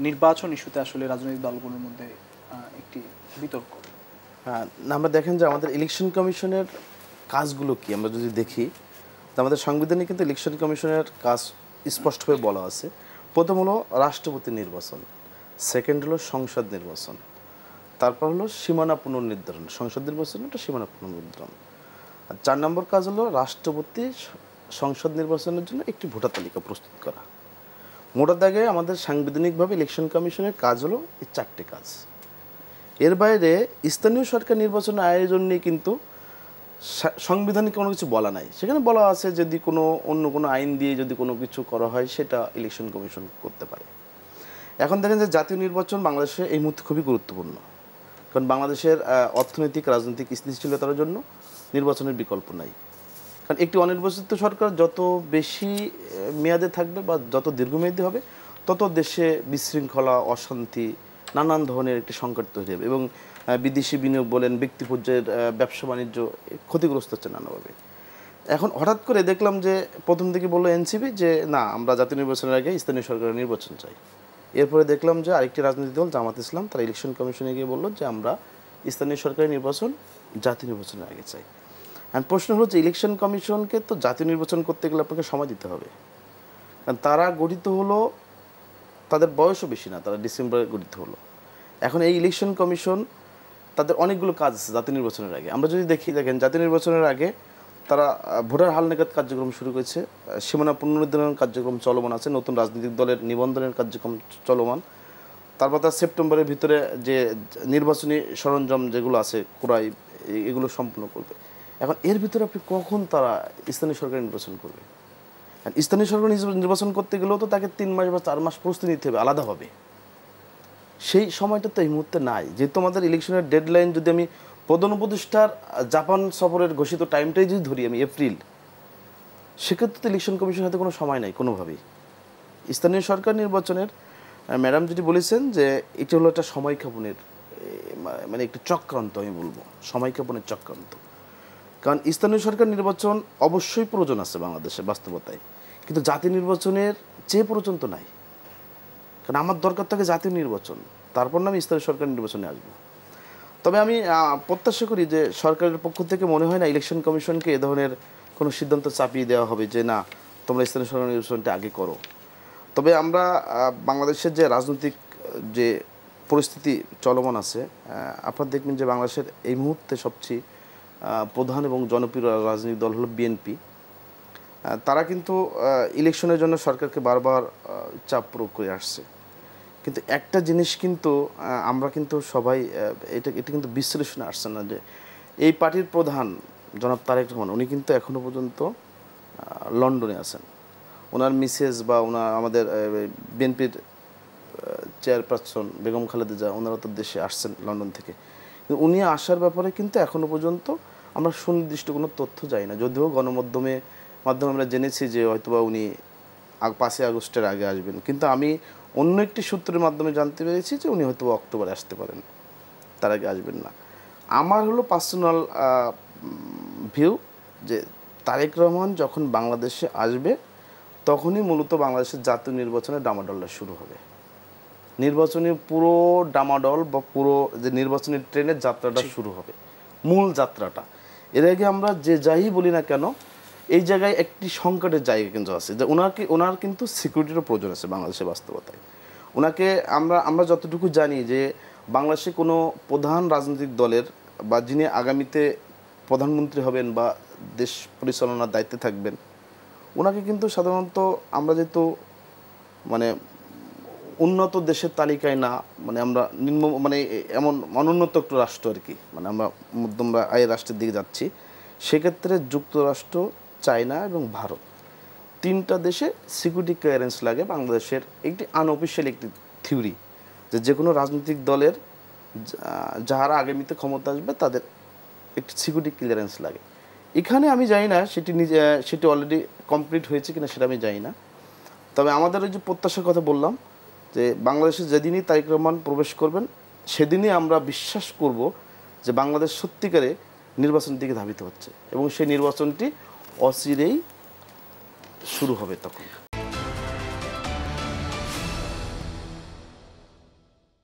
নির্বাচন ইস্যুতে আসলে রাজনৈতিক দলগুলোর মধ্যে একটি বিতর্ক। হ্যাঁ, আমরা দেখেন যে আমাদের ইলেকশন কমিশনের কাজগুলো কি আমরা যদি দেখি, তো আমাদের সংবিধানে কিন্তু ইলেকশন কমিশনের কাজ স্পষ্টভাবে বলা আছে। প্রথম হলো রাষ্ট্রপতি নির্বাচন, সেকেন্ড হলো সংসদ নির্বাচন, তারপর হলো সীমানা পুনর্নির্ধারণ, সংসদ নির্বাচন একটা সীমানা পুনর্নির্ধারণ, আর 4 নম্বর কাজ হলো রাষ্ট্রপতি সংসদ নির্বাচনের জন্য একটি ভোটার তালিকা প্রস্তুত করা। মোটা দাগে আমাদের সাংবিধানিকভাবে ইলেকশন কমিশনের কাজ হলো এই 4টে কাজ। এর বাইরে স্থানীয় সরকার নির্বাচনের আয়োজন নিয়ে কিন্তু সংবিধানে কোনো কিছু বলা নাই। সেখানে বলা আছে যদি কোনো অন্য কোনো আইন দিয়ে যদি কোনো কিছু করা হয় সেটা ইলেকশন কমিশন করতে পারে। এখন দেখেন যে জাতীয় নির্বাচন বাংলাদেশে এই মুহূর্তে খুবই গুরুত্বপূর্ণ, কারণ বাংলাদেশের অর্থনৈতিক রাজনৈতিক স্থিতিশীলতার জন্য নির্বাচনের বিকল্প নাই। কারণ একটি অনির্বাচিত সরকার যত বেশি মেয়াদে থাকবে বা যত দীর্ঘমেয়াদী হবে, তত দেশে বিশৃঙ্খলা, অশান্তি, নানান ধরনের একটি সংকট তৈরি হবে এবং বিদেশি বিনিয়োগ বলেন, ব্যক্তি পর্যায়ের ব্যবসা বাণিজ্য ক্ষতিগ্রস্ত হচ্ছে নানাভাবে। এখন হঠাৎ করে দেখলাম যে প্রথম দিকে বললো এনসিপি যে না, আমরা জাতীয় নির্বাচনের আগে স্থানীয় সরকারের নির্বাচন চাই। এরপরে দেখলাম যে আরেকটি রাজনৈতিক দল জামাত ইসলাম তারা ইলেকশন কমিশনে গিয়ে বললো যে আমরা স্থানীয় সরকারের নির্বাচন জাতীয় নির্বাচনের আগে চাই। আর প্রশ্ন হলো যে ইলেকশন কমিশনকে তো জাতীয় নির্বাচন করতে গেলে আপনাকে সময় দিতে হবে, কারণ তারা গঠিত হলো, তাদের বয়সও বেশি না, তারা ডিসেম্বরে গঠিত হলো। এখন এই ইলেকশন কমিশন তাদের অনেকগুলো কাজ আছে জাতীয় নির্বাচনের আগে। আমরা যদি দেখেন জাতীয় নির্বাচনের আগে তারা ভোটার হালনাগাদ কার্যক্রম শুরু করেছে, সীমানা পুনরুদ্ধারণ কার্যক্রম চলমান আছে, নতুন রাজনৈতিক দলের নিবন্ধনের কার্যক্রম চলমান। তারপর তার সেপ্টেম্বরের ভিতরে যে নির্বাচনী সরঞ্জাম যেগুলো আছে ক্রয়, এগুলো সম্পূর্ণ করবে। এখন এর ভিতরে আপনি কখন তারা স্থানীয় সরকার নির্বাচন করবে? স্থানীয় সরকার নির্বাচন করতে গেলেও তো তাকে 3 মাস বা 4 মাস প্রস্তুতি নিতে হবে আলাদাভাবে। সেই সময়টা তো এই মুহূর্তে নাই। যেহেতু আমাদের ইলেকশনের ডেডলাইন, যদি আমি প্রধান উপদেষ্টার জাপান সফরের ঘোষিত টাইমটাই যদি ধরি আমি এপ্রিল, সেক্ষেত্রে তো ইলেকশন কমিশনের হাতে কোনো সময় নাই কোনোভাবেই। স্থানীয় সরকার নির্বাচনের ম্যাডাম যেটি বলেছেন যে এটি হলো একটা সময়ক্ষেপণের মানে একটি চক্রান্ত, আমি বলবো সময়ক্ষেপণের চক্রান্ত। কারণ স্থানীয় সরকার নির্বাচন অবশ্যই প্রয়োজন আছে বাংলাদেশে বাস্তবতায়, কিন্তু জাতীয় নির্বাচনের চেয়ে প্রয়োজন তো নাই। কারণ আমার দরকার থাকে জাতীয় নির্বাচন, তারপর না আমি স্থানীয় সরকার নির্বাচনে আসবো। তবে আমি প্রত্যাশা করি যে সরকারের পক্ষ থেকে মনে হয় না ইলেকশন কমিশনকে এ ধরনের কোনো সিদ্ধান্ত চাপিয়ে দেওয়া হবে যে না, তোমরা স্থানীয় সরকার নির্বাচনটা আগে করো। তবে আমরা বাংলাদেশের যে রাজনৈতিক যে পরিস্থিতি চলমান আছে, আপনারা দেখবেন যে বাংলাদেশের এই মুহূর্তে সবচেয়ে প্রধান এবং জনপ্রিয় রাজনৈতিক দল হলো বিএনপি। তারা কিন্তু ইলেকশনের জন্য সরকারকে বারবার চাপ প্রয়োগ করে আসছে। কিন্তু একটা জিনিস কিন্তু আমরা কিন্তু সবাই এটা কিন্তু বিশ্লেষণে আসছে না যে এই পার্টির প্রধান জনাব তারেক রহমান, উনি কিন্তু এখনও পর্যন্ত লন্ডনে আছেন। ওনার মিসেস বা ওনার আমাদের বিএনপির চেয়ারপারসন বেগম খালেদা জিয়া, ওনারা তো দেশে আসছেন লন্ডন থেকে, কিন্তু উনি আসার ব্যাপারে কিন্তু এখনও পর্যন্ত আমরা সুনির্দিষ্ট কোনো তথ্য যাই না। যদিও গণমাধ্যমে আমরা জেনেছি যে হয়তোবা উনি 5ই আগস্টের আগে আসবেন, কিন্তু আমি অন্য একটি সূত্রের মাধ্যমে জানতে পেরেছি যে উনি হয়তো অক্টোবরে আসতে পারেন, তার আগে আসবেন না। আমার হলো পার্সোনাল ভিউ যে তারেক রহমান যখন বাংলাদেশে আসবে তখনই মূলত বাংলাদেশের জাতীয় নির্বাচনের ডামাডোলটা শুরু হবে। নির্বাচনী পুরো ডামাডোল বা পুরো যে নির্বাচনী ট্রেনের যাত্রাটা শুরু হবে, মূল যাত্রাটা। এর আগে আমরা যে যাই বলি না কেন, এই জায়গায় একটি সংকটের জায়গা কিন্তু আছে যে ওনার কিন্তু সিকিউরিটিরও প্রয়োজন আছে বাংলাদেশের বাস্তবতায়। ওনাকে আমরা যতটুকু জানি যে বাংলাদেশে কোনো প্রধান রাজনৈতিক দলের বা যিনি আগামীতে প্রধানমন্ত্রী হবেন বা দেশ পরিচালনার দায়িত্বে থাকবেন, ওনাকে কিন্তু সাধারণত আমরা যেহেতু মানে উন্নত দেশের তালিকায় না, মানে আমরা নিম্ন মানে এমন অনুন্নত একটু রাষ্ট্র আর কি, মানে আমরা মধ্যম আয়ের রাষ্ট্রের দিকে যাচ্ছি। সেক্ষেত্রে যুক্তরাষ্ট্র, চায়না এবং ভারত, 3টা দেশে সিকিউরিটি ক্লিয়ারেন্স লাগে। বাংলাদেশের একটি আনঅফিসিয়াল একটি থিওরি যে কোনো রাজনৈতিক দলের যারা আগামীতে ক্ষমতা আসবে তাদের একটি সিকিউরিটি ক্লিয়ারেন্স লাগে। এখানে আমি জানি না সেটি অলরেডি কমপ্লিট হয়েছে কিনা, সেটা আমি জানি না। তবে আমাদের ওই যে প্রত্যাশার কথা বললাম যে বাংলাদেশে যেদিনই তারেক রহমান প্রবেশ করবেন সেদিনই আমরা বিশ্বাস করব যে বাংলাদেশ সত্যিকারে নির্বাচনের দিকে ধাবিত হচ্ছে এবং সেই নির্বাচনটি অচিরেই শুরু হবে তখন।